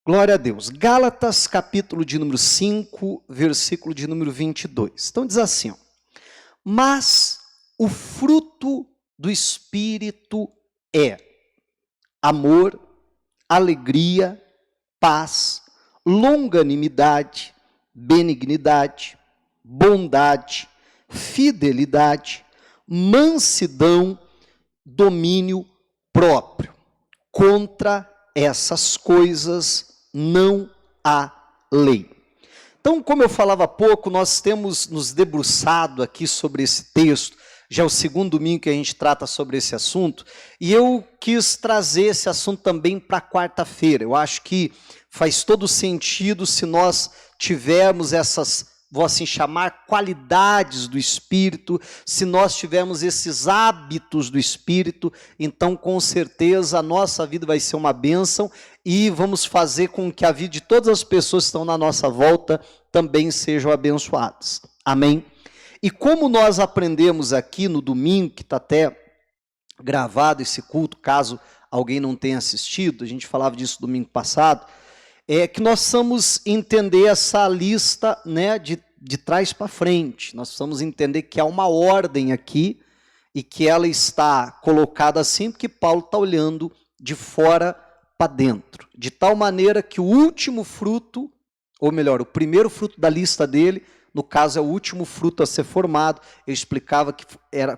Glória a Deus. Gálatas, capítulo de número 5, versículo de número 22. Então diz assim, ó, mas o fruto do Espírito é amor, alegria, paz, longanimidade, benignidade, bondade, fidelidade, mansidão, domínio próprio. Contra essas coisas não há lei. Então, como eu falava há pouco, nós temos nos debruçado aqui sobre esse texto, já é o segundo domingo que a gente trata sobre esse assunto, e eu quis trazer esse assunto também para quarta-feira. Eu acho que faz todo sentido se nós tivermos essas, vou assim chamar, qualidades do Espírito, se nós tivermos esses hábitos do Espírito, então com certeza a nossa vida vai ser uma bênção e vamos fazer com que a vida de todas as pessoas que estão na nossa volta também sejam abençoadas. Amém? E como nós aprendemos aqui no domingo, que está até gravado esse culto, caso alguém não tenha assistido, a gente falava disso domingo passado, é que nós precisamos entender essa lista, né, de trás para frente. Nós precisamos entender que há uma ordem aqui e que ela está colocada assim porque Paulo está olhando de fora para dentro, de tal maneira que o último fruto, ou melhor, o primeiro fruto da lista dele, no caso é o último fruto a ser formado. Eu explicava que era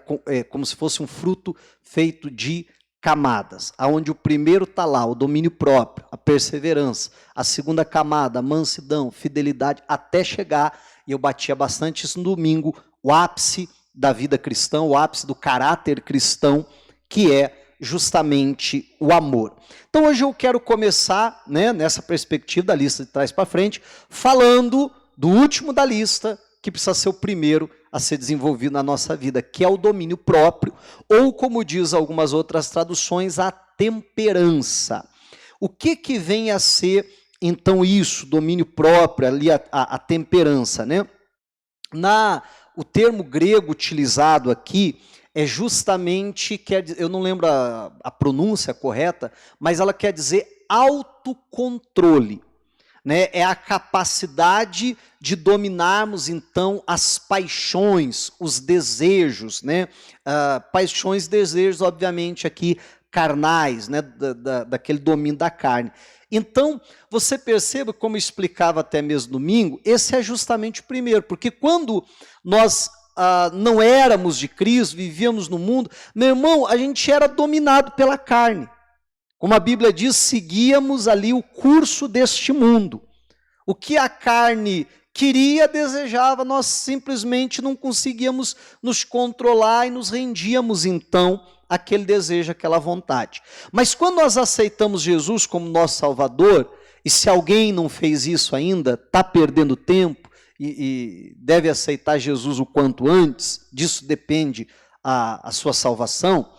como se fosse um fruto feito de camadas, aonde o primeiro está lá, o domínio próprio, a perseverança, a segunda camada, a mansidão, fidelidade, até chegar, e eu batia bastante isso no domingo, o ápice da vida cristã, o ápice do caráter cristão, que é justamente o amor. Então hoje eu quero começar, né, nessa perspectiva da lista de trás para frente, falando do último da lista, que precisa ser o primeiro a ser desenvolvido na nossa vida, que é o domínio próprio, ou como diz algumas outras traduções, a temperança. O que vem a ser, então, isso, domínio próprio, ali a temperança, né? O termo grego utilizado aqui é justamente, eu não lembro a pronúncia correta, mas ela quer dizer autocontrole. Né, é a capacidade de dominarmos, então, as paixões, os desejos, né? Paixões e desejos, obviamente, aqui carnais, né? Daquele domínio da carne. Então, você perceba, como eu explicava até mesmo domingo, esse é justamente o primeiro, porque quando nós não éramos de Cristo, vivíamos no mundo, meu irmão, a gente era dominado pela carne. Como a Bíblia diz, seguíamos ali o curso deste mundo. O que a carne queria, desejava, nós simplesmente não conseguíamos nos controlar e nos rendíamos, então, àquele desejo, àquela vontade. Mas quando nós aceitamos Jesus como nosso Salvador, e se alguém não fez isso ainda, está perdendo tempo e deve aceitar Jesus o quanto antes, disso depende a sua salvação,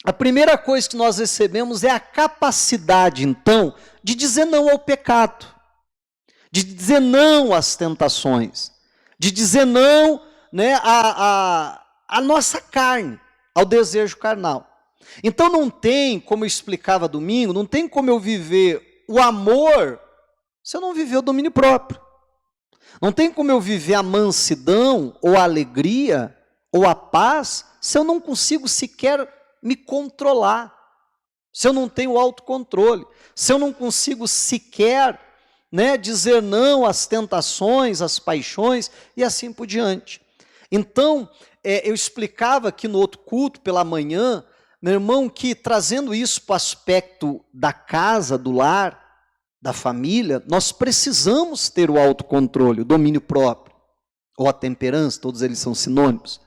a primeira coisa que nós recebemos é a capacidade, então, de dizer não ao pecado, de dizer não às tentações, de dizer não, né, à nossa carne, ao desejo carnal. Então não tem, como eu explicava domingo, não tem como eu viver o amor se eu não viver o domínio próprio. Não tem como eu viver a mansidão, ou a alegria, ou a paz, se eu não consigo sequer me controlar, se eu não tenho autocontrole, se eu não consigo sequer, né, dizer não às tentações, às paixões e assim por diante. Então, eu explicava aqui no outro culto pela manhã, meu irmão, que trazendo isso para o aspecto da casa, do lar, da família, nós precisamos ter o autocontrole, o domínio próprio, ou a temperança, todos eles são sinônimos.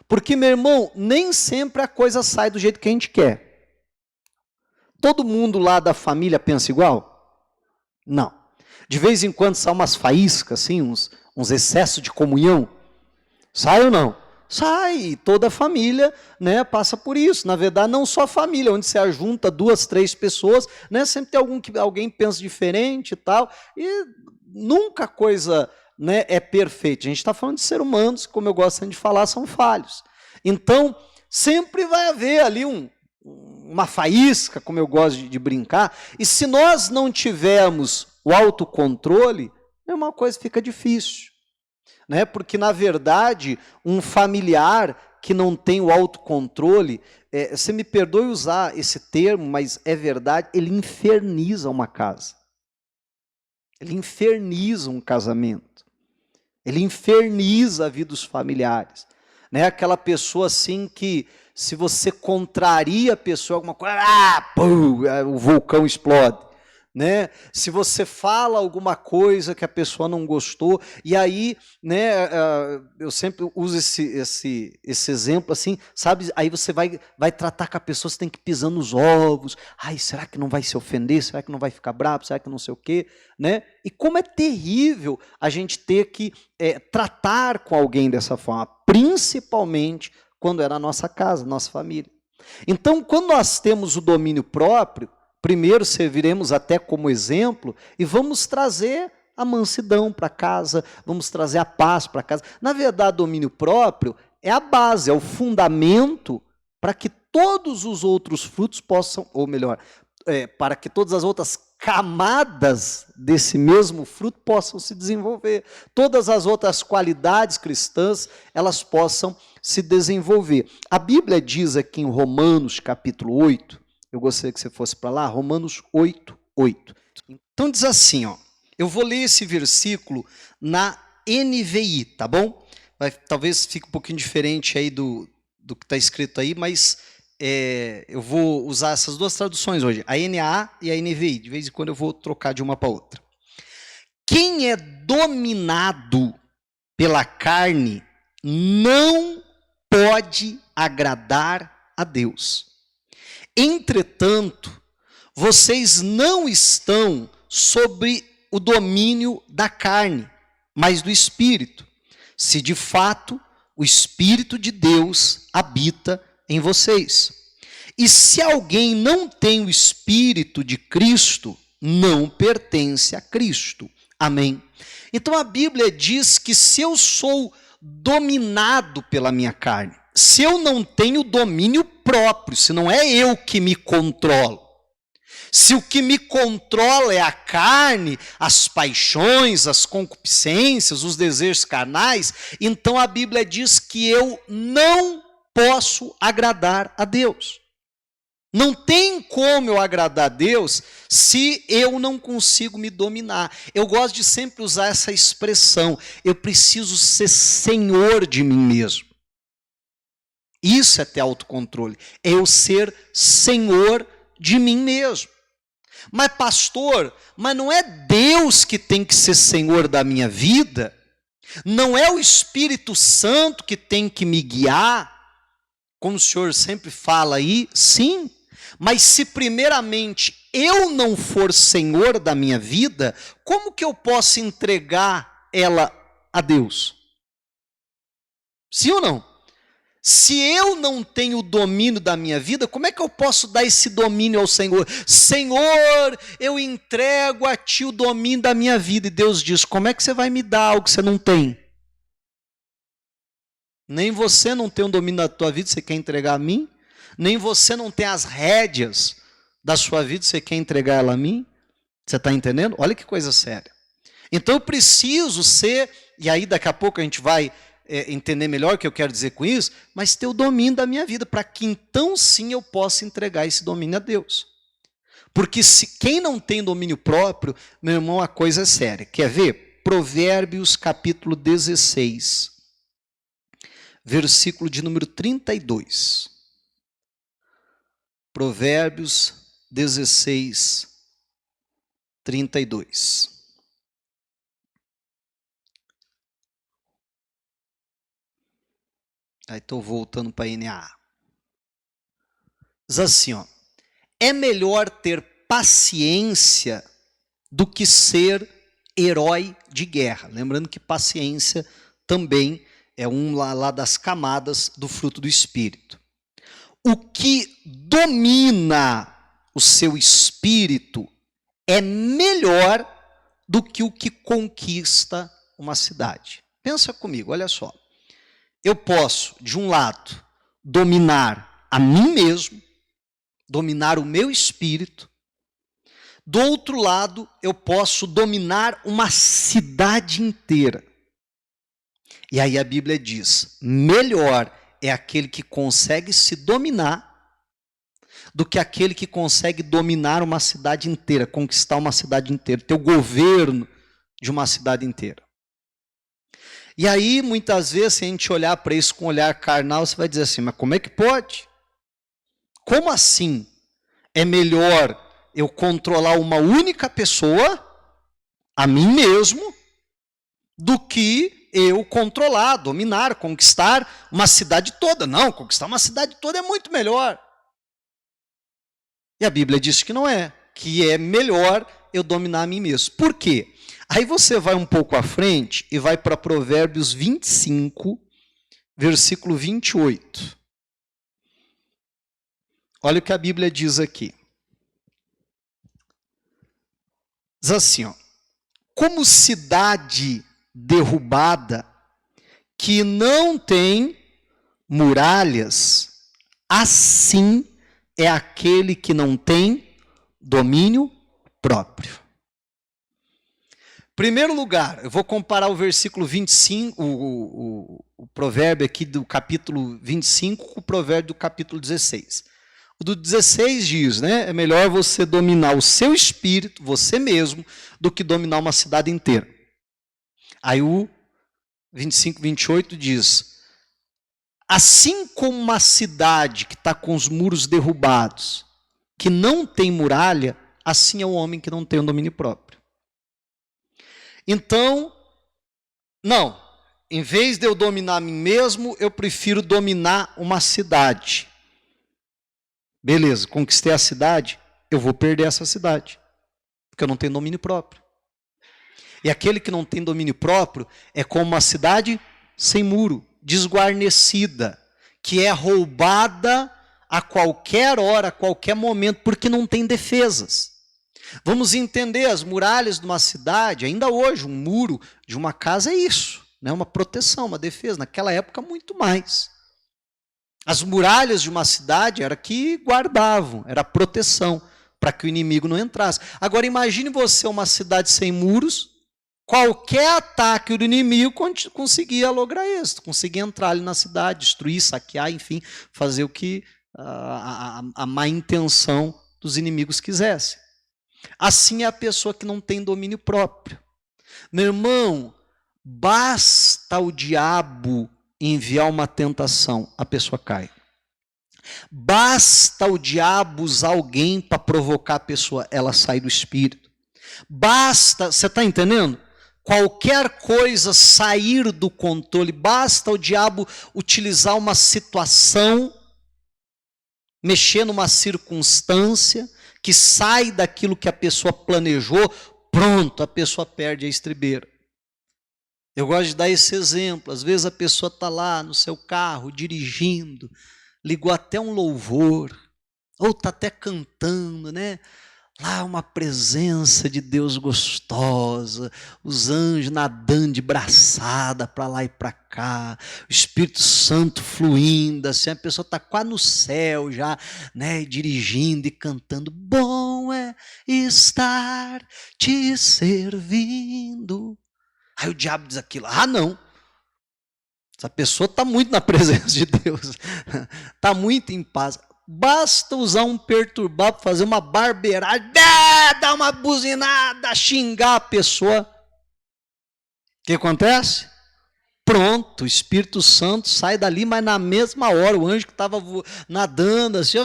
Porque, meu irmão, nem sempre a coisa sai do jeito que a gente quer. Todo mundo lá da família pensa igual? Não. De vez em quando sai umas faíscas, assim, uns excessos de comunhão. Sai ou não? Sai. Toda a família, né, passa por isso. Na verdade, não só a família, onde se ajunta 2, 3 pessoas, né, sempre tem alguém pensa diferente e tal. E nunca a coisa, né, é perfeita. A gente está falando de seres humanos, como eu gosto de falar, são falhos. Então, sempre vai haver ali uma faísca, como eu gosto de brincar, e se nós não tivermos o autocontrole, uma coisa fica difícil. Né? Porque, na verdade, um familiar que não tem o autocontrole, você me perdoe usar esse termo, mas é verdade, ele inferniza uma casa. Ele inferniza um casamento. Ele inferniza a vida dos familiares. Né? Aquela pessoa assim que, se você contraria a pessoa, alguma coisa, o vulcão explode. Né? Se você fala alguma coisa que a pessoa não gostou, e aí, né, eu sempre uso esse exemplo assim, sabe? Aí você vai tratar com a pessoa, você tem que pisar nos ovos. Ai, será que não vai se ofender? Será que não vai ficar bravo? Será que não sei o quê? Né? E como é terrível a gente ter que tratar com alguém dessa forma, principalmente quando é na nossa casa, nossa família. Então, quando nós temos o domínio próprio, primeiro serviremos até como exemplo e vamos trazer a mansidão para casa, vamos trazer a paz para casa. Na verdade, o domínio próprio é a base, é o fundamento para que todos os outros frutos possam, ou melhor, para que todas as outras camadas desse mesmo fruto possam se desenvolver. Todas as outras qualidades cristãs, elas possam se desenvolver. A Bíblia diz aqui em Romanos capítulo 8, eu gostaria que você fosse para lá, Romanos 8, 8. Então diz assim, ó, eu vou ler esse versículo na NVI, tá bom? Talvez fique um pouquinho diferente aí do que está escrito aí, mas eu vou usar essas duas traduções hoje, a NAA e a NVI. De vez em quando eu vou trocar de uma para outra. Quem é dominado pela carne não pode agradar a Deus. Entretanto, vocês não estão sob o domínio da carne, mas do Espírito, se de fato o Espírito de Deus habita em vocês. E se alguém não tem o Espírito de Cristo, não pertence a Cristo. Amém? Então a Bíblia diz que se eu sou dominado pela minha carne, se eu não tenho domínio próprio, se não é eu que me controlo, se o que me controla é a carne, as paixões, as concupiscências, os desejos carnais, então a Bíblia diz que eu não posso agradar a Deus. Não tem como eu agradar a Deus se eu não consigo me dominar. Eu gosto de sempre usar essa expressão, eu preciso ser senhor de mim mesmo. Isso é ter autocontrole, é eu ser senhor de mim mesmo. Mas pastor, mas não é Deus que tem que ser senhor da minha vida? Não é o Espírito Santo que tem que me guiar? Como o senhor sempre fala aí, sim. Mas se primeiramente eu não for senhor da minha vida, como que eu posso entregar ela a Deus? Sim ou não? Se eu não tenho o domínio da minha vida, como é que eu posso dar esse domínio ao Senhor? Senhor, eu entrego a Ti o domínio da minha vida. E Deus diz, como é que você vai me dar algo que você não tem? Nem você não tem o domínio da tua vida, você quer entregar a mim? Nem você não tem as rédeas da sua vida, você quer entregar ela a mim? Você está entendendo? Olha que coisa séria. Então eu preciso ser, e aí daqui a pouco a gente vai entender melhor o que eu quero dizer com isso, mas ter o domínio da minha vida, para que então sim eu possa entregar esse domínio a Deus. Porque se quem não tem domínio próprio, meu irmão, a coisa é séria. Quer ver? Provérbios capítulo 16, versículo de número 32. Provérbios 16, 32. Aí estou voltando para a NAA. Diz assim, ó, é melhor ter paciência do que ser herói de guerra. Lembrando que paciência também é um lá das camadas do fruto do Espírito. O que domina o seu espírito é melhor do que o que conquista uma cidade. Pensa comigo, olha só. Eu posso, de um lado, dominar a mim mesmo, dominar o meu espírito. Do outro lado, eu posso dominar uma cidade inteira. E aí a Bíblia diz, melhor é aquele que consegue se dominar do que aquele que consegue dominar uma cidade inteira, conquistar uma cidade inteira, ter o governo de uma cidade inteira. E aí, muitas vezes, se a gente olhar para isso com um olhar carnal, você vai dizer assim, mas como é que pode? Como assim é melhor eu controlar uma única pessoa, a mim mesmo, do que eu controlar, dominar, conquistar uma cidade toda? Não, conquistar uma cidade toda é muito melhor. E a Bíblia diz que não é, que é melhor eu dominar a mim mesmo. Por quê? Aí você vai um pouco à frente e vai para Provérbios 25, versículo 28. Olha o que a Bíblia diz aqui. Diz assim, ó, como cidade derrubada que não tem muralhas, assim é aquele que não tem domínio próprio. Primeiro lugar, eu vou comparar o versículo 25, o provérbio aqui do capítulo 25 com o provérbio do capítulo 16. O do 16 diz, né, é melhor você dominar o seu espírito, você mesmo, do que dominar uma cidade inteira. Aí o 25, 28 diz, assim como uma cidade que está com os muros derrubados, que não tem muralha, assim é o homem que não tem um domínio próprio. Então, não, em vez de eu dominar a mim mesmo, eu prefiro dominar uma cidade. Beleza, conquistei a cidade, eu vou perder essa cidade, porque eu não tenho domínio próprio. E aquele que não tem domínio próprio é como uma cidade sem muro, desguarnecida, que é roubada a qualquer hora, a qualquer momento, porque não tem defesas. Vamos entender, as muralhas de uma cidade, ainda hoje, um muro de uma casa é isso, né? Uma proteção, uma defesa. Naquela época, muito mais. As muralhas de uma cidade era que guardavam, era proteção, para que o inimigo não entrasse. Agora, imagine você uma cidade sem muros, qualquer ataque do inimigo conseguia lograr êxito, conseguia entrar ali na cidade, destruir, saquear, enfim, fazer o que a má intenção dos inimigos quisesse. Assim é a pessoa que não tem domínio próprio. Meu irmão, basta o diabo enviar uma tentação, a pessoa cai. Basta o diabo usar alguém para provocar a pessoa, ela sai do espírito. Basta, você está entendendo? Qualquer coisa sair do controle, basta o diabo utilizar uma situação, mexer numa circunstância, que sai daquilo que a pessoa planejou, pronto, a pessoa perde a estribeira. Eu gosto de dar esse exemplo. Às vezes a pessoa está lá no seu carro, dirigindo, ligou até um louvor, ou está até cantando, né? Lá uma presença de Deus gostosa, os anjos nadando de braçada para lá e para cá, o Espírito Santo fluindo, assim, a pessoa está quase no céu já, né, dirigindo e cantando, bom é estar te servindo. Aí o diabo diz aquilo, não, essa pessoa está muito na presença de Deus, está muito em paz. Basta usar um perturbado para fazer uma barbeiragem, dar uma buzinada, xingar a pessoa. O que acontece? Pronto, o Espírito Santo sai dali, mas na mesma hora, o anjo que estava nadando, assim,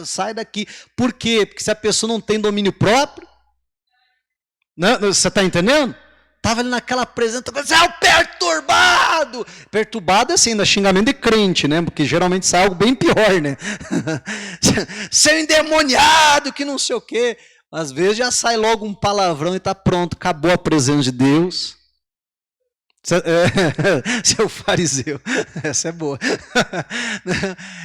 sai daqui. Por quê? Porque se a pessoa não tem domínio próprio, né, você está entendendo? Estava ali naquela presença, você é o perturbado. Perturbado é assim, ainda xingamento de crente, né? Porque geralmente sai algo bem pior, né? Seu endemoniado, que não sei o quê. Às vezes já sai logo um palavrão e está pronto, acabou a presença de Deus. Seu fariseu, essa é boa.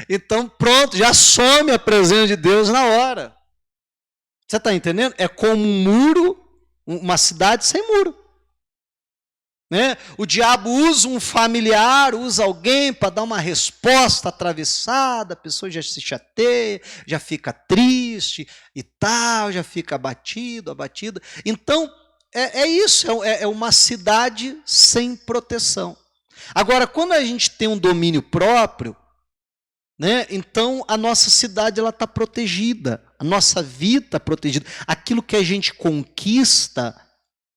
Então pronto, já some a presença de Deus na hora. Você está entendendo? É como um muro, uma cidade sem muro. né? O diabo usa um familiar, usa alguém para dar uma resposta atravessada, a pessoa já se chateia, já fica triste e tal, já fica abatida. Então, é isso, é uma cidade sem proteção. Agora, quando a gente tem um domínio próprio, né, então a nossa cidade está protegida, a nossa vida está protegida, aquilo que a gente conquista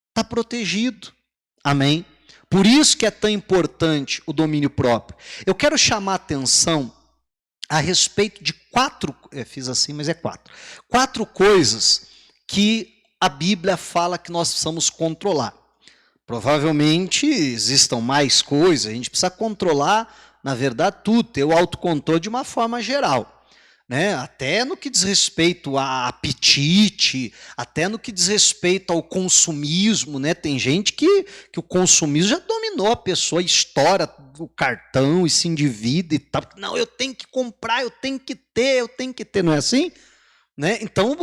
está protegido. Amém? Por isso que é tão importante o domínio próprio. Eu quero chamar a atenção a respeito de fiz assim, mas é quatro coisas que a Bíblia fala que nós precisamos controlar. Provavelmente existam mais coisas, a gente precisa controlar, na verdade, tudo, ter o autocontrole de uma forma geral. Né? Até no que diz respeito a apetite, até no que diz respeito ao consumismo, né? Tem gente que o consumismo já dominou a pessoa, estoura o cartão e se endivida e tal. Não, eu tenho que comprar, eu tenho que ter, não é assim? Né? Então,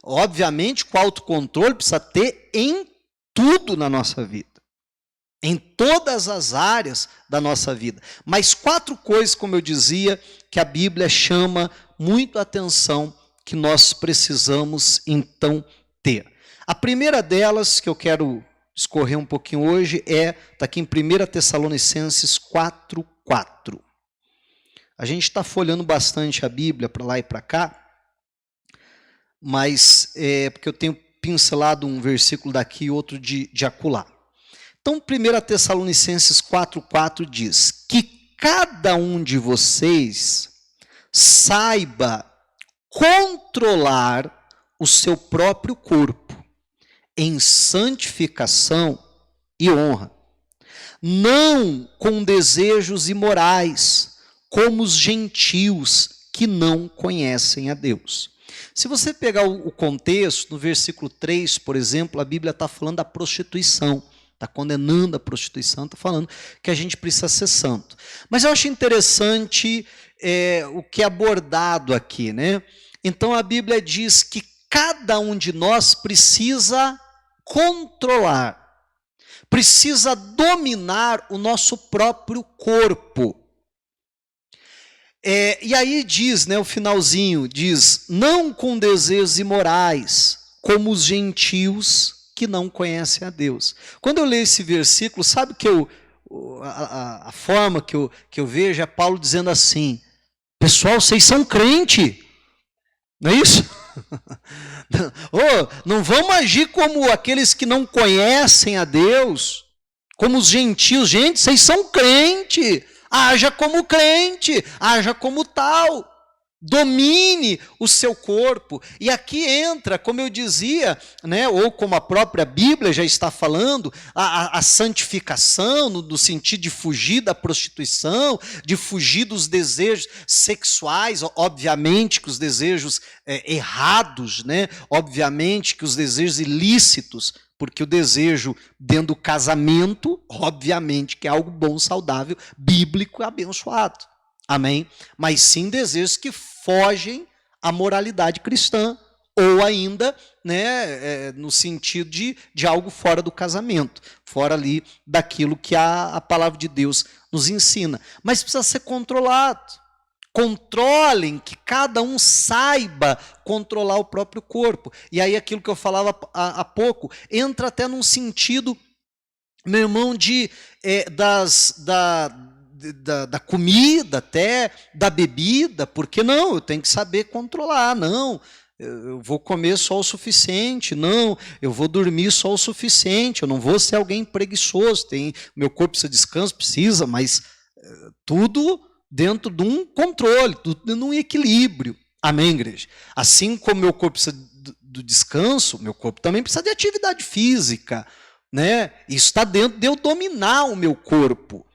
obviamente, o autocontrole precisa ter em tudo na nossa vida. Em todas as áreas da nossa vida. Mas 4 coisas, como eu dizia, que a Bíblia chama muito a atenção, que nós precisamos, então, ter. A primeira delas, que eu quero escorrer um pouquinho hoje, está aqui em 1 Tessalonicenses 4:4. A gente está folhando bastante a Bíblia para lá e para cá, mas porque eu tenho pincelado um versículo daqui e outro de acolá. Então, 1 Tessalonicenses 4:4 diz que cada um de vocês saiba controlar o seu próprio corpo em santificação e honra, não com desejos imorais, como os gentios que não conhecem a Deus. Se você pegar o contexto, no versículo 3, por exemplo, a Bíblia está falando da prostituição. Está condenando a prostituição, está falando que a gente precisa ser santo. Mas eu acho interessante o que é abordado aqui, né? Então a Bíblia diz que cada um de nós precisa controlar, precisa dominar o nosso próprio corpo. E aí diz, né, o finalzinho, diz, não com desejos imorais, como os gentios que não conhecem a Deus. Quando eu leio esse versículo, sabe que a forma que eu vejo é Paulo dizendo assim, pessoal, vocês são crente, não é isso? Não vamos agir como aqueles que não conhecem a Deus, como os gentios. Gente, vocês são crente, haja como crente, haja como tal. Domine o seu corpo. E aqui entra, como eu dizia, né, ou como a própria Bíblia já está falando, a santificação, no sentido de fugir da prostituição, de fugir dos desejos sexuais, obviamente que os desejos errados, né, obviamente que os desejos ilícitos, porque o desejo dentro do casamento, obviamente que é algo bom, saudável, bíblico e abençoado. Amém? Mas sim desejos que fogem à moralidade cristã, ou ainda, né, no sentido de algo fora do casamento, fora ali daquilo que a palavra de Deus nos ensina. Mas precisa ser controlado. Controlem, que cada um saiba controlar o próprio corpo. E aí aquilo que eu falava há pouco, entra até num sentido, meu irmão, da comida, até da bebida, porque não, eu tenho que saber controlar, não, eu vou comer só o suficiente, não, eu vou dormir só o suficiente, eu não vou ser alguém preguiçoso, meu corpo precisa de descanso, precisa, mas tudo dentro de um controle, tudo num equilíbrio, amém, igreja? Assim como meu corpo precisa do descanso, meu corpo também precisa de atividade física, né? Isso está dentro de eu dominar o meu corpo,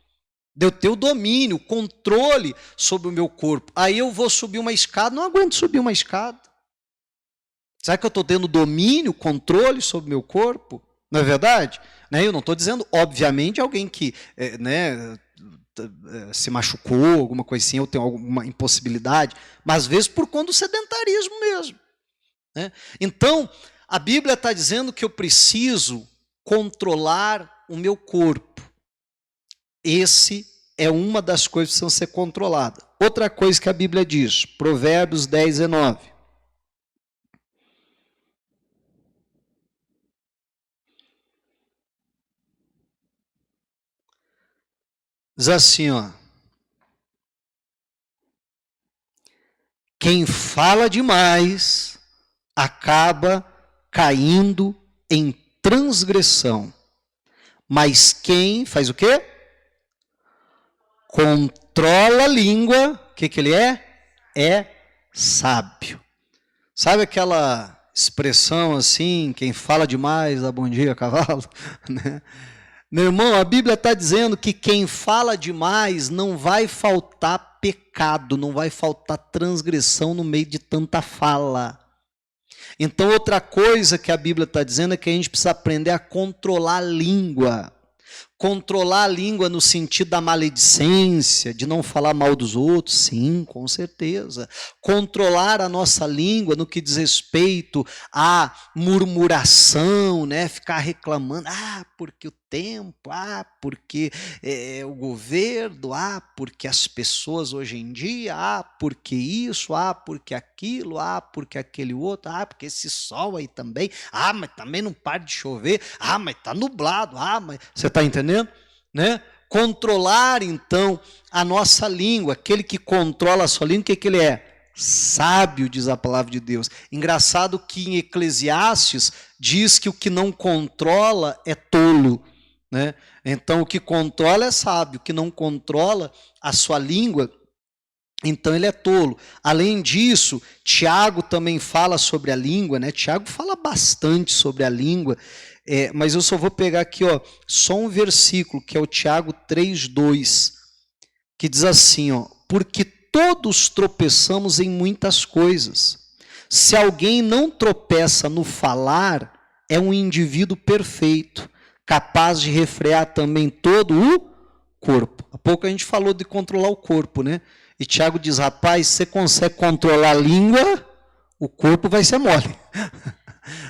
de eu ter o domínio, o controle sobre o meu corpo. Aí eu vou subir uma escada, não aguento subir uma escada. Será que eu estou tendo domínio, controle sobre o meu corpo? Não é verdade? Né? Eu não estou dizendo, obviamente, alguém que se machucou, alguma coisa assim, ou tem alguma impossibilidade, mas às vezes por conta do sedentarismo mesmo. Né? Então, a Bíblia está dizendo que eu preciso controlar o meu corpo. Esse é uma das coisas que precisam ser controladas. Outra coisa que a Bíblia diz, Provérbios 10, 19. Diz assim, ó. Quem fala demais acaba caindo em transgressão. Mas quem faz o quê? Controla a língua, o que ele é? É sábio. Sabe aquela expressão assim, quem fala demais dá bom dia, cavalo? Né? Meu irmão, a Bíblia está dizendo que quem fala demais não vai faltar pecado, não vai faltar transgressão no meio de tanta fala. Então, outra coisa que a Bíblia está dizendo é que a gente precisa aprender a controlar a língua. Controlar a língua no sentido da maledicência, de não falar mal dos outros, sim, com certeza. Controlar a nossa língua no que diz respeito à murmuração, né? Ficar reclamando, porque o tempo, porque o governo, porque as pessoas hoje em dia, porque isso, porque aquilo, porque aquele outro, porque esse sol aí também, mas também não para de chover, mas está nublado, mas... Você está entendendo? Né? Controlar, então, a nossa língua. Aquele que controla a sua língua, o que ele é? Sábio, diz a palavra de Deus. Engraçado que em Eclesiastes diz que o que não controla é tolo. Né? Então, o que controla é sábio, o que não controla a sua língua, então ele é tolo. Além disso, Tiago também fala sobre a língua, né? Tiago fala bastante sobre a língua, mas eu só vou pegar aqui, só um versículo, que é o Tiago 3:2, que diz assim, porque todos tropeçamos em muitas coisas. Se alguém não tropeça no falar, é um indivíduo perfeito, capaz de refrear também todo o corpo. Há pouco a gente falou de controlar o corpo, né? E Tiago diz, rapaz, se você consegue controlar a língua, o corpo vai ser mole.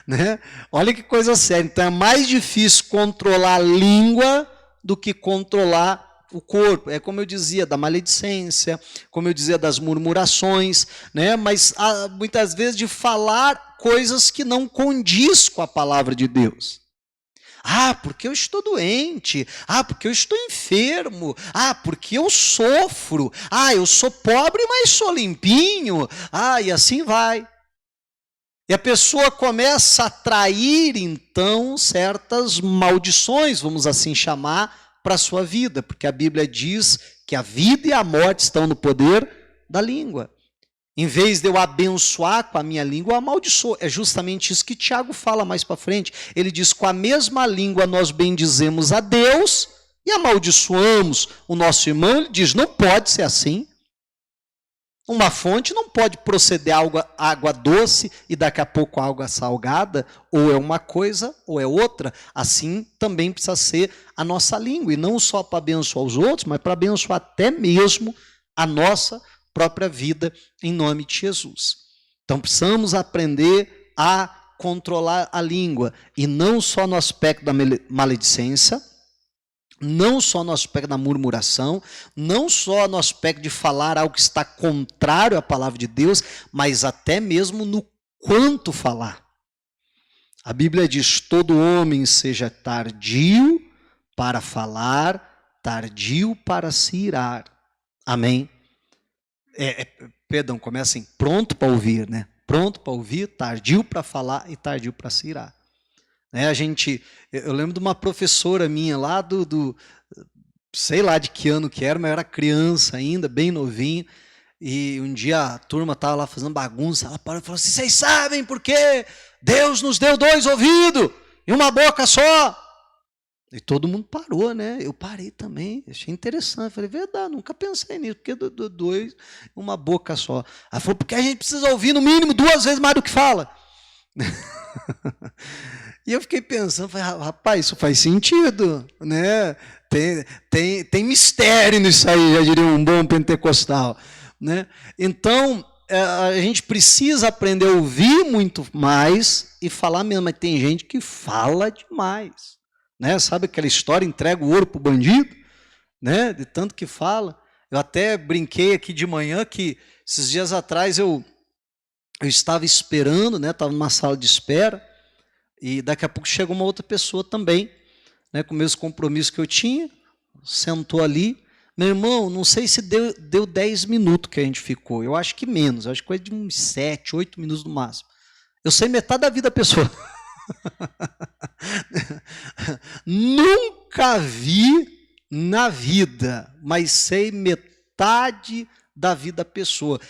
Né? Olha que coisa séria. Então é mais difícil controlar a língua do que controlar o corpo. É como eu dizia, da maledicência, como eu dizia, das murmurações, né? Mas muitas vezes de falar coisas que não condiz com a palavra de Deus. Porque eu estou doente. Porque eu estou enfermo. Porque eu sofro. Eu sou pobre, mas sou limpinho. E assim vai. E a pessoa começa a atrair, então, certas maldições, vamos assim chamar, para a sua vida. Porque a Bíblia diz que a vida e a morte estão no poder da língua. Em vez de eu abençoar com a minha língua, eu amaldiçoo. É justamente isso que Tiago fala mais para frente. Ele diz, com a mesma língua nós bendizemos a Deus e amaldiçoamos o nosso irmão. Ele diz, não pode ser assim. Uma fonte não pode proceder água doce e daqui a pouco água salgada. Ou é uma coisa ou é outra. Assim também precisa ser a nossa língua. E não só para abençoar os outros, mas para abençoar até mesmo a nossa própria vida, em nome de Jesus. Então precisamos aprender a controlar a língua, e não só no aspecto da maledicência, não só no aspecto da murmuração, não só no aspecto de falar algo que está contrário à palavra de Deus, mas até mesmo no quanto falar. A Bíblia diz, todo homem seja tardio para falar, tardio para se irar. Amém? Perdão, começa assim, pronto para ouvir, né? Pronto para ouvir, tardio para falar e tardio para se irar. Eu lembro de uma professora minha lá sei lá de que ano que era, mas eu era criança ainda, bem novinho, e um dia a turma estava lá fazendo bagunça, ela parou e falou assim, vocês sabem por quê? Deus nos deu 2 ouvidos e uma boca só. E todo mundo parou, né? Eu parei também, achei interessante. Falei, verdade, nunca pensei nisso, porque 2, uma boca só. Ela falou, porque a gente precisa ouvir no mínimo 2 vezes mais do que fala. E eu fiquei pensando, falei, rapaz, isso faz sentido, né? Tem mistério nisso aí, já diria um bom pentecostal. Né? Então, a gente precisa aprender a ouvir muito mais e falar mesmo, mas tem gente que fala demais. né? Sabe aquela história, entrega o ouro para o bandido, né? De tanto que fala. Eu até brinquei aqui de manhã que esses dias atrás eu estava esperando, né? Estava numa sala de espera e daqui a pouco chegou uma outra pessoa também, né? Com o mesmo compromisso que eu tinha, sentou ali. Meu irmão, não sei se deu 10 minutos que a gente ficou. Eu acho que menos, eu acho que coisa de uns 7, 8 minutos no máximo. Eu sei metade da vida da pessoa. Nunca vi na vida, mas sei metade da vida da pessoa.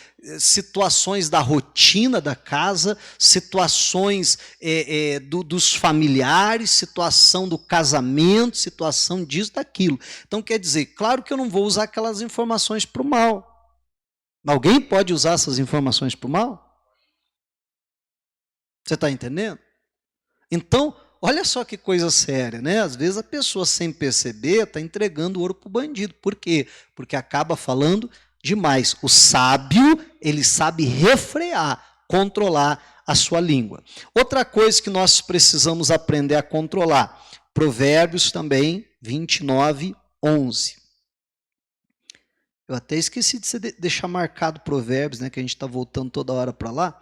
Situações da rotina da casa, situações dos familiares, situação do casamento, situação disso, daquilo. Então, quer dizer, claro que eu não vou usar aquelas informações para o mal. Alguém pode usar essas informações para o mal? Você está entendendo? Então, olha só que coisa séria, né? Às vezes a pessoa, sem perceber, está entregando ouro para o bandido. Por quê? Porque acaba falando demais. O sábio, ele sabe refrear, controlar a sua língua. Outra coisa que nós precisamos aprender a controlar, Provérbios também, 29, 11. Eu até esqueci de deixar marcado Provérbios, né? Que a gente está voltando toda hora para lá.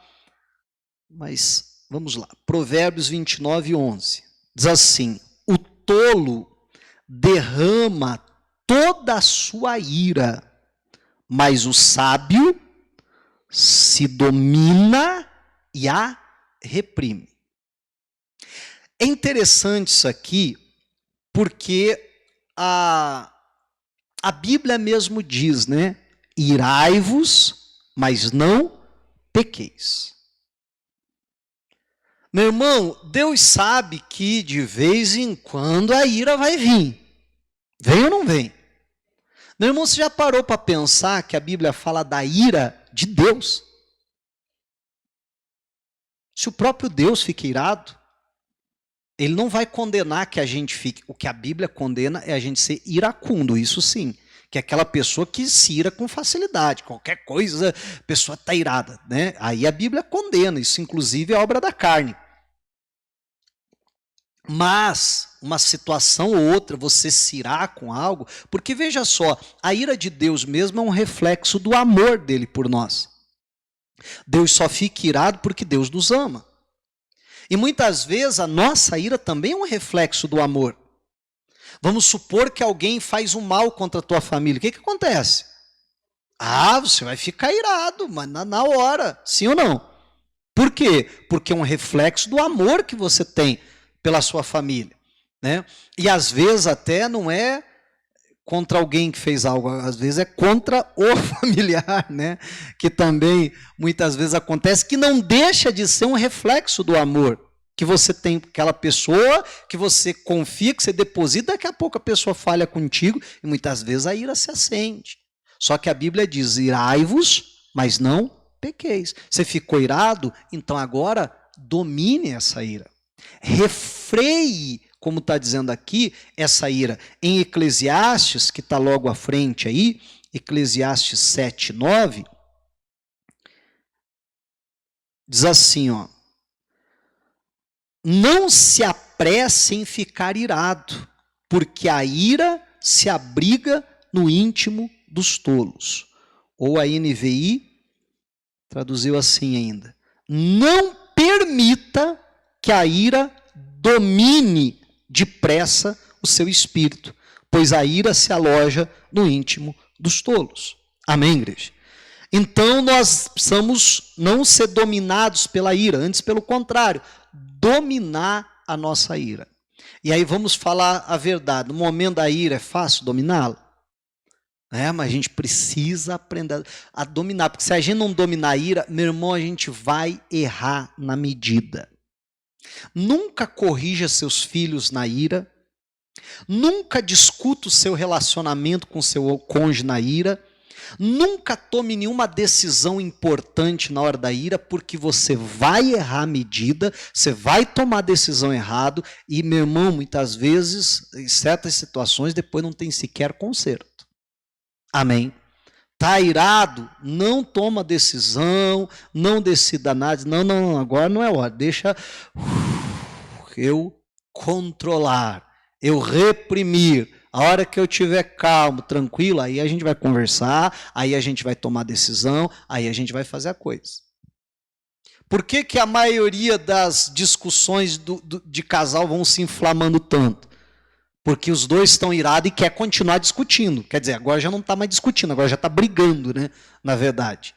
Mas vamos lá. Provérbios 29, 11. Diz assim: o tolo derrama toda a sua ira, mas o sábio se domina e a reprime. É interessante isso aqui, porque a Bíblia mesmo diz, né? Irai-vos, mas não pequeis. Meu irmão, Deus sabe que de vez em quando a ira vai vir. Vem ou não vem? Meu irmão, você já parou para pensar que a Bíblia fala da ira de Deus? Se o próprio Deus fica irado, ele não vai condenar que a gente fique. O que a Bíblia condena é a gente ser iracundo, isso sim. Que é aquela pessoa que se ira com facilidade. Qualquer coisa, a pessoa está irada, né? Aí a Bíblia condena, isso inclusive é obra da carne. Mas, uma situação ou outra, você se irar com algo, porque veja só, a ira de Deus mesmo é um reflexo do amor dele por nós. Deus só fica irado porque Deus nos ama. E muitas vezes a nossa ira também é um reflexo do amor. Vamos supor que alguém faz um mal contra a tua família, o que acontece? Ah, você vai ficar irado, mas na hora, sim ou não? Por quê? Porque é um reflexo do amor que você tem pela sua família, né? E às vezes até não é contra alguém que fez algo, às vezes é contra o familiar, né? Que também muitas vezes acontece, que não deixa de ser um reflexo do amor que você tem com aquela pessoa, que você confia, que você deposita, daqui a pouco a pessoa falha contigo e muitas vezes a ira se acende. Só que a Bíblia diz: irai-vos, mas não pequeis. Você ficou irado? Então agora domine essa ira. Refreie, como está dizendo aqui, essa ira. Em Eclesiastes, que está logo à frente aí, Eclesiastes 7, 9, diz assim, ó: não se apresse em ficar irado, porque a ira se abriga no íntimo dos tolos. Ou a NVI traduziu assim ainda: não permita que a ira domine depressa o seu espírito, pois a ira se aloja no íntimo dos tolos. Amém, igreja? Então nós precisamos não ser dominados pela ira, antes pelo contrário, dominar a nossa ira. E aí vamos falar a verdade, no momento da ira é fácil dominá-la? Mas a gente precisa aprender a dominar, porque se a gente não dominar a ira, meu irmão, a gente vai errar na medida. Nunca corrija seus filhos na ira, nunca discuta o seu relacionamento com seu cônjuge na ira, nunca tome nenhuma decisão importante na hora da ira, porque você vai errar a medida, você vai tomar decisão errado e, meu irmão, muitas vezes, em certas situações, depois não tem sequer conserto. Amém? Está irado? Não toma decisão, não decida nada. Não, agora não é hora. Deixa eu controlar. eu reprimir, a hora que eu estiver calmo, tranquilo, aí a gente vai conversar, aí a gente vai tomar decisão, aí a gente vai fazer a coisa. Por que que a maioria das discussões de casal vão se inflamando tanto? Porque os dois estão irados e quer continuar discutindo. Quer dizer, agora já não está mais discutindo, agora já está brigando, né? Na verdade.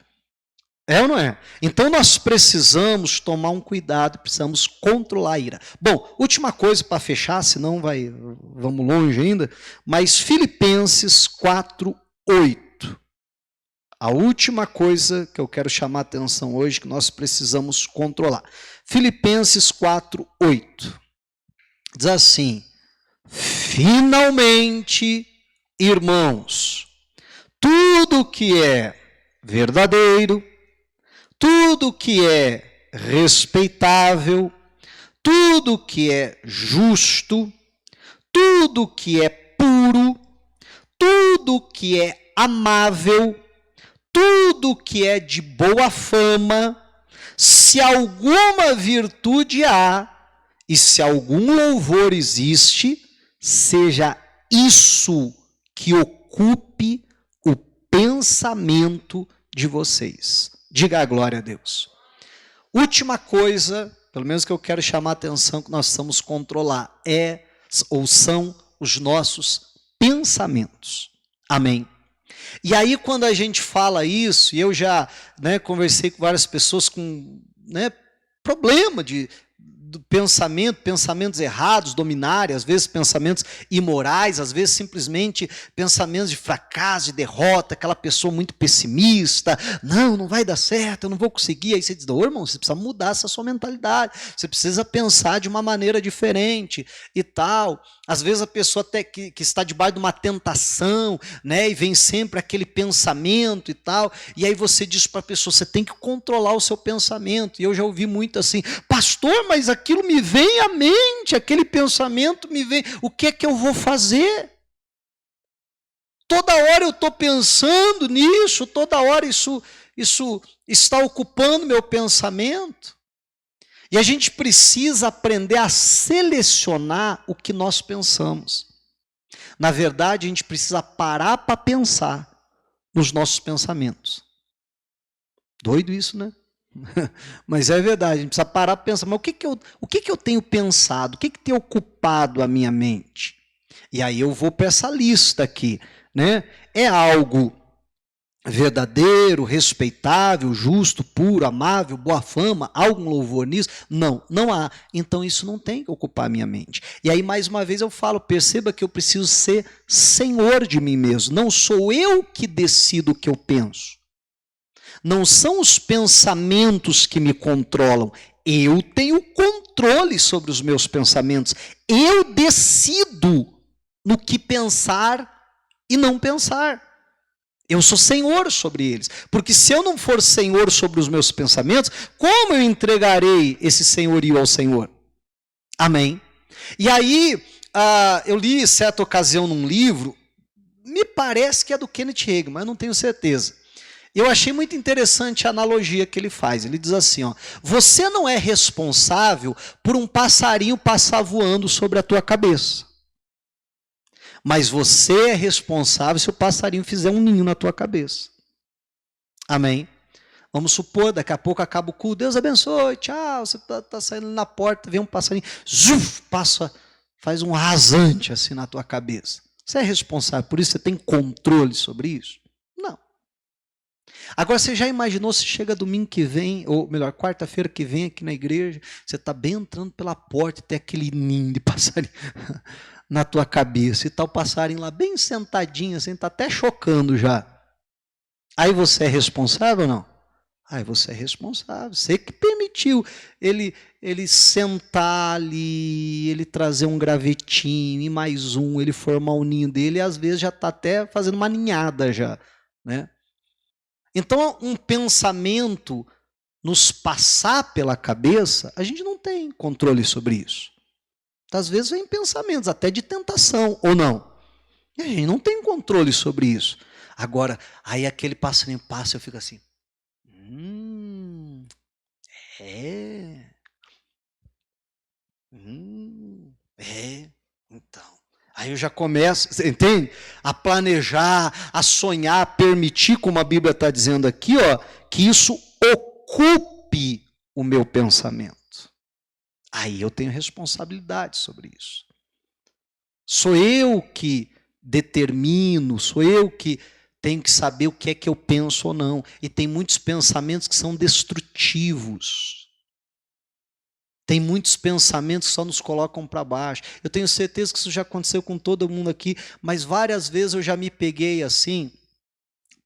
É ou não é? Então nós precisamos tomar um cuidado, precisamos controlar a ira. Bom, última coisa para fechar, senão vamos longe ainda, mas Filipenses 4:8. A última coisa que eu quero chamar a atenção hoje que nós precisamos controlar. Filipenses 4:8. Diz assim: finalmente, irmãos, tudo que é verdadeiro, tudo que é respeitável, tudo que é justo, tudo que é puro, tudo que é amável, tudo que é de boa fama, se alguma virtude há e se algum louvor existe, seja isso que ocupe o pensamento de vocês. Diga a glória a Deus. Última coisa, pelo menos que eu quero chamar a atenção que nós precisamos controlar, são os nossos pensamentos. Amém. E aí quando a gente fala isso, e eu já conversei com várias pessoas com problema do pensamento, pensamentos errados dominarem, às vezes pensamentos imorais, às vezes simplesmente pensamentos de fracasso, de derrota, aquela pessoa muito pessimista, não vai dar certo, eu não vou conseguir, aí você diz, irmão, você precisa mudar essa sua mentalidade, você precisa pensar de uma maneira diferente e tal. Às vezes a pessoa até que está debaixo de uma tentação, e vem sempre aquele pensamento e tal, e aí você diz para a pessoa, você tem que controlar o seu pensamento, e eu já ouvi muito assim, pastor, mas aquilo me vem à mente, aquele pensamento me vem, o que é que eu vou fazer? Toda hora eu estou pensando nisso, toda hora isso está ocupando meu pensamento. E a gente precisa aprender a selecionar o que nós pensamos. Na verdade, a gente precisa parar para pensar nos nossos pensamentos. Doido isso, né? Mas é verdade, a gente precisa parar para pensar, mas o que eu tenho pensado? O que tem ocupado a minha mente? E aí eu vou para essa lista aqui, É algo verdadeiro, respeitável, justo, puro, amável, boa fama, algum louvor nisso? Não há. Então isso não tem que ocupar a minha mente. E aí mais uma vez eu falo, perceba que eu preciso ser senhor de mim mesmo. Não sou eu que decido o que eu penso. Não são os pensamentos que me controlam. Eu tenho controle sobre os meus pensamentos. Eu decido no que pensar e não pensar. Eu sou senhor sobre eles. Porque se eu não for senhor sobre os meus pensamentos, como eu entregarei esse senhorio ao Senhor? Amém? E aí, eu li certa ocasião num livro, me parece que é do Kenneth Hagin, mas não tenho certeza. Eu achei muito interessante a analogia que ele faz. Ele diz assim, você não é responsável por um passarinho passar voando sobre a tua cabeça. Mas você é responsável se o passarinho fizer um ninho na tua cabeça. Amém? Vamos supor, daqui a pouco acaba o culto, Deus abençoe, tchau, você está saindo na porta, vem um passarinho, passa, faz um rasante assim na tua cabeça. Você é responsável por isso? Você tem controle sobre isso? Não. Agora, você já imaginou se chega domingo que vem, ou melhor, quarta-feira que vem aqui na igreja, você está bem entrando pela porta e tem aquele ninho de passarinho na tua cabeça, e está o passarinho lá bem sentadinho, assim, está até chocando já. Aí você é responsável ou não? Aí você é responsável, você que permitiu ele sentar ali, ele trazer um gravetinho e mais um, ele formar o ninho dele, e às vezes já está até fazendo uma ninhada já, Então, um pensamento nos passar pela cabeça, a gente não tem controle sobre isso. Às vezes vem pensamentos até de tentação, ou não. E a gente não tem controle sobre isso. Agora, aí aquele passarinho passa e eu fico assim, é, então. Aí eu já começo, você entende? A planejar, a sonhar, a permitir, como a Bíblia está dizendo aqui, ó, que isso ocupe o meu pensamento. Aí eu tenho responsabilidade sobre isso. Sou eu que determino, sou eu que tenho que saber o que é que eu penso ou não. E tem muitos pensamentos que são destrutivos. Tem muitos pensamentos que só nos colocam para baixo. Eu tenho certeza que isso já aconteceu com todo mundo aqui, mas várias vezes eu já me peguei assim,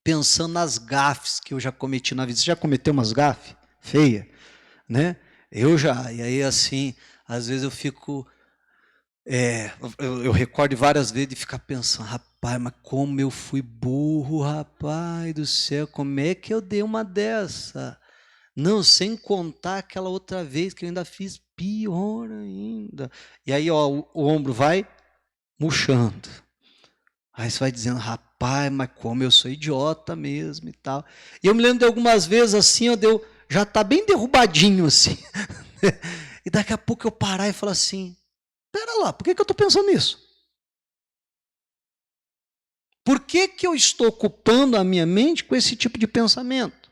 pensando nas gafes que eu já cometi na vida. Você já cometeu umas gafes feias, né? Eu já. E aí assim, às vezes eu fico... eu recordo várias vezes de ficar pensando, rapaz, mas como eu fui burro, rapaz do céu, como é que eu dei uma dessa? Não, sem contar aquela outra vez que eu ainda fiz pior ainda. E aí, ó, o ombro vai murchando. Aí você vai dizendo, rapaz, mas como eu sou idiota mesmo e tal. E eu me lembro de algumas vezes assim, já tá bem derrubadinho assim. E daqui a pouco eu parar e falar assim, pera lá, por que eu estou pensando nisso? Por que eu estou ocupando a minha mente com esse tipo de pensamento?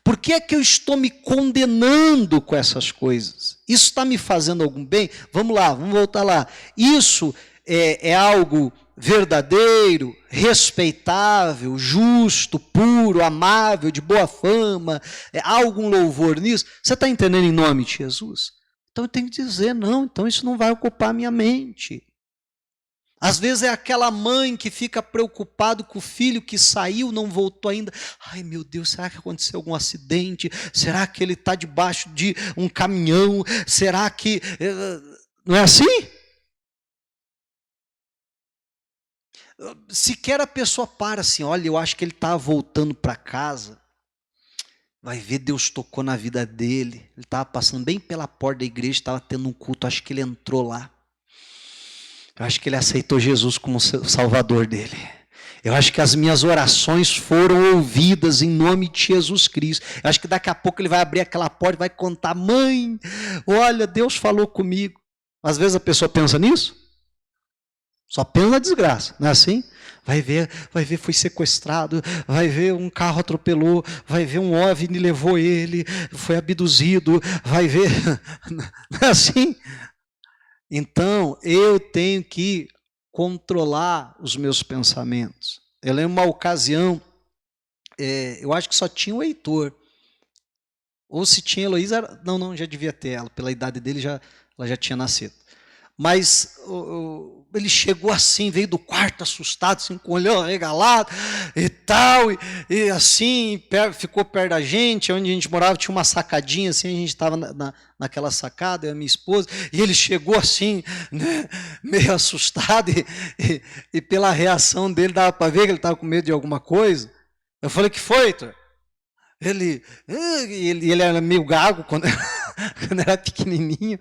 Por que eu estou me condenando com essas coisas? Isso está me fazendo algum bem? Vamos lá, vamos voltar lá. Isso é algo verdadeiro, respeitável, justo, puro, amável, de boa fama? Há algum louvor nisso? Você está entendendo em nome de Jesus? Então eu tenho que dizer, não, então isso não vai ocupar a minha mente. Às vezes é aquela mãe que fica preocupado com o filho que saiu, não voltou ainda. Ai, meu Deus, será que aconteceu algum acidente? Será que ele está debaixo de um caminhão? Será que... Não é assim? Sequer a pessoa para assim, olha, eu acho que ele está voltando para casa. Vai ver, Deus tocou na vida dele. Ele estava passando bem pela porta da igreja, estava tendo um culto, acho que ele entrou lá. Eu acho que ele aceitou Jesus como salvador dele. Eu acho que as minhas orações foram ouvidas em nome de Jesus Cristo. Eu acho que daqui a pouco ele vai abrir aquela porta e vai contar, mãe, olha, Deus falou comigo. Às vezes a pessoa pensa nisso. Só pensa na desgraça, não é assim? Vai ver, foi sequestrado, vai ver um carro atropelou, vai ver um OVNI levou ele, foi abduzido, vai ver, não é assim? Então, eu tenho que controlar os meus pensamentos. Eu lembro uma ocasião, eu acho que só tinha o Heitor. Ou se tinha a Heloísa, não, já devia ter ela, pela idade dele, ela já tinha nascido. Mas ele chegou assim, veio do quarto assustado, assim, com o olhão arregalado e tal, e assim, ficou perto da gente, onde a gente morava tinha uma sacadinha, assim, a gente estava naquela sacada, eu e a minha esposa, e ele chegou assim, né, meio assustado, e pela reação dele dava para ver que ele estava com medo de alguma coisa. Eu falei, que foi, Heitor? Ele era meio gago quando era pequenininho,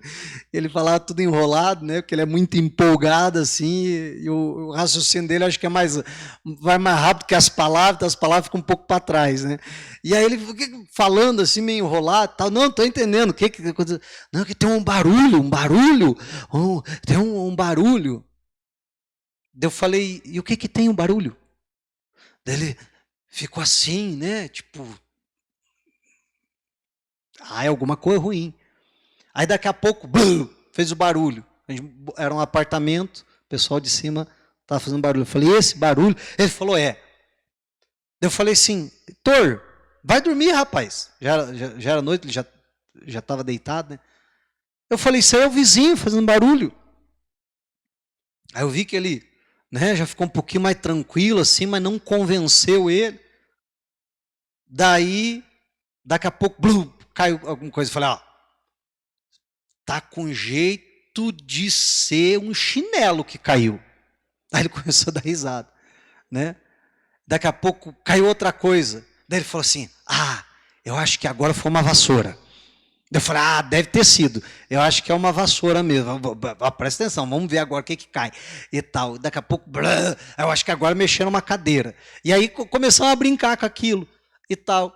ele falava tudo enrolado, né? Porque ele é muito empolgado assim, e o raciocínio dele acho que vai mais rápido que as palavras ficam um pouco para trás, né? E aí ele falando assim meio enrolado, tal, não, estou entendendo, não, que tem um barulho, tem um barulho. Eu falei, e o que tem um barulho? Ele ficou assim, né? Tipo, é alguma coisa ruim. Aí daqui a pouco, blum, fez o barulho. Era um apartamento, o pessoal de cima estava fazendo barulho. Eu falei, esse barulho? Ele falou, é. Eu falei assim, Heitor, vai dormir, rapaz. Já era noite, ele já estava deitado, né? Eu falei, isso aí é o vizinho fazendo barulho. Aí eu vi que ele, né, já ficou um pouquinho mais tranquilo assim, mas não convenceu ele. Daí, daqui a pouco, blum, caiu alguma coisa. Eu falei, ó, tá com jeito de ser um chinelo que caiu. Aí ele começou a dar risada, né? Daqui a pouco caiu outra coisa. Daí ele falou assim, eu acho que agora foi uma vassoura. Eu falei, deve ter sido. Eu acho que é uma vassoura mesmo. Presta atenção, vamos ver agora o que cai. E tal. Daqui a pouco, eu acho que agora mexeram uma cadeira. E aí começaram a brincar com aquilo e tal.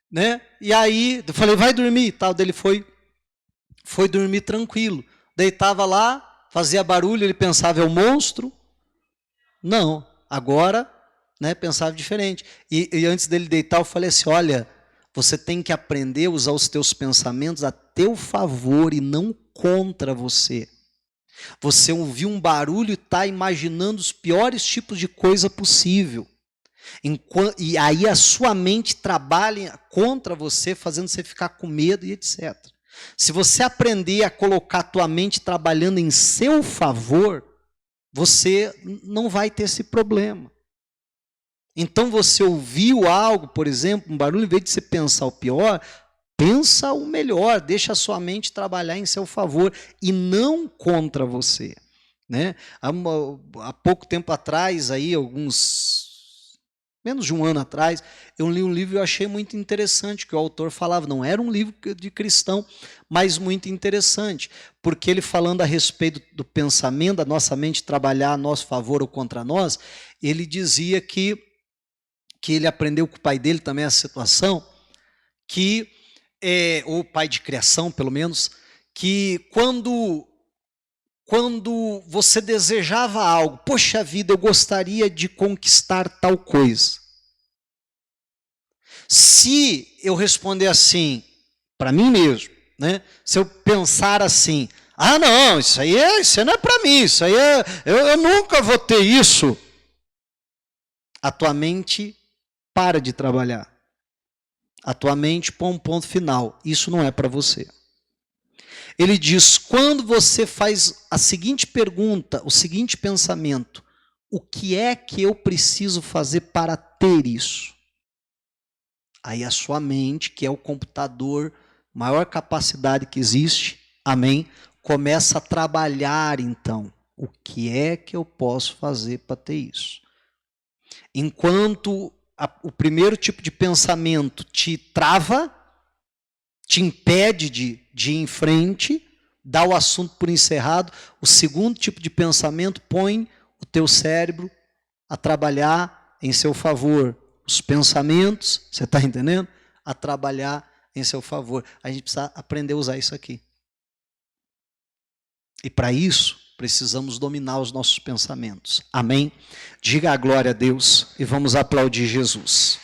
Né? E aí, eu falei, vai dormir e tal. Daí ele foi dormir tranquilo. Daí estava lá, fazia barulho, ele pensava, é o monstro. Não, agora, né, pensava diferente. E antes dele deitar, eu falei assim, olha, você tem que aprender a usar os teus pensamentos a teu favor e não contra você. Você ouviu um barulho e está imaginando os piores tipos de coisa possível. E aí a sua mente trabalha contra você, fazendo você ficar com medo e etc. Se você aprender a colocar a tua mente trabalhando em seu favor, você não vai ter esse problema. Então você ouviu algo, por exemplo, um barulho, em vez de você pensar o pior, pensa o melhor, deixa a sua mente trabalhar em seu favor e não contra você. Né? Há pouco tempo atrás, aí, menos de um ano atrás, eu li um livro e eu achei muito interessante, que o autor falava, não era um livro de cristão, mas muito interessante, porque ele falando a respeito do pensamento, da nossa mente trabalhar a nosso favor ou contra nós, ele dizia que ele aprendeu com o pai dele também essa situação, ou pai de criação pelo menos, que quando você desejava algo, poxa vida, eu gostaria de conquistar tal coisa. Se eu responder assim, para mim mesmo, né? Se eu pensar assim, ah não, isso aí não é para mim, isso aí eu nunca vou ter isso. A tua mente para de trabalhar. A tua mente põe um ponto final. Isso não é para você. Ele diz, quando você faz a seguinte pergunta, o seguinte pensamento, o que é que eu preciso fazer para ter isso? Aí a sua mente, que é o computador, maior capacidade que existe, amém, começa a trabalhar então. O que é que eu posso fazer para ter isso? Enquanto o primeiro tipo de pensamento te trava, te impede de ir em frente, dá o assunto por encerrado, o segundo tipo de pensamento põe o teu cérebro a trabalhar em seu favor. Os pensamentos, você está entendendo? A trabalhar em seu favor. A gente precisa aprender a usar isso aqui. E para isso, precisamos dominar os nossos pensamentos. Amém? Diga a glória a Deus e vamos aplaudir Jesus.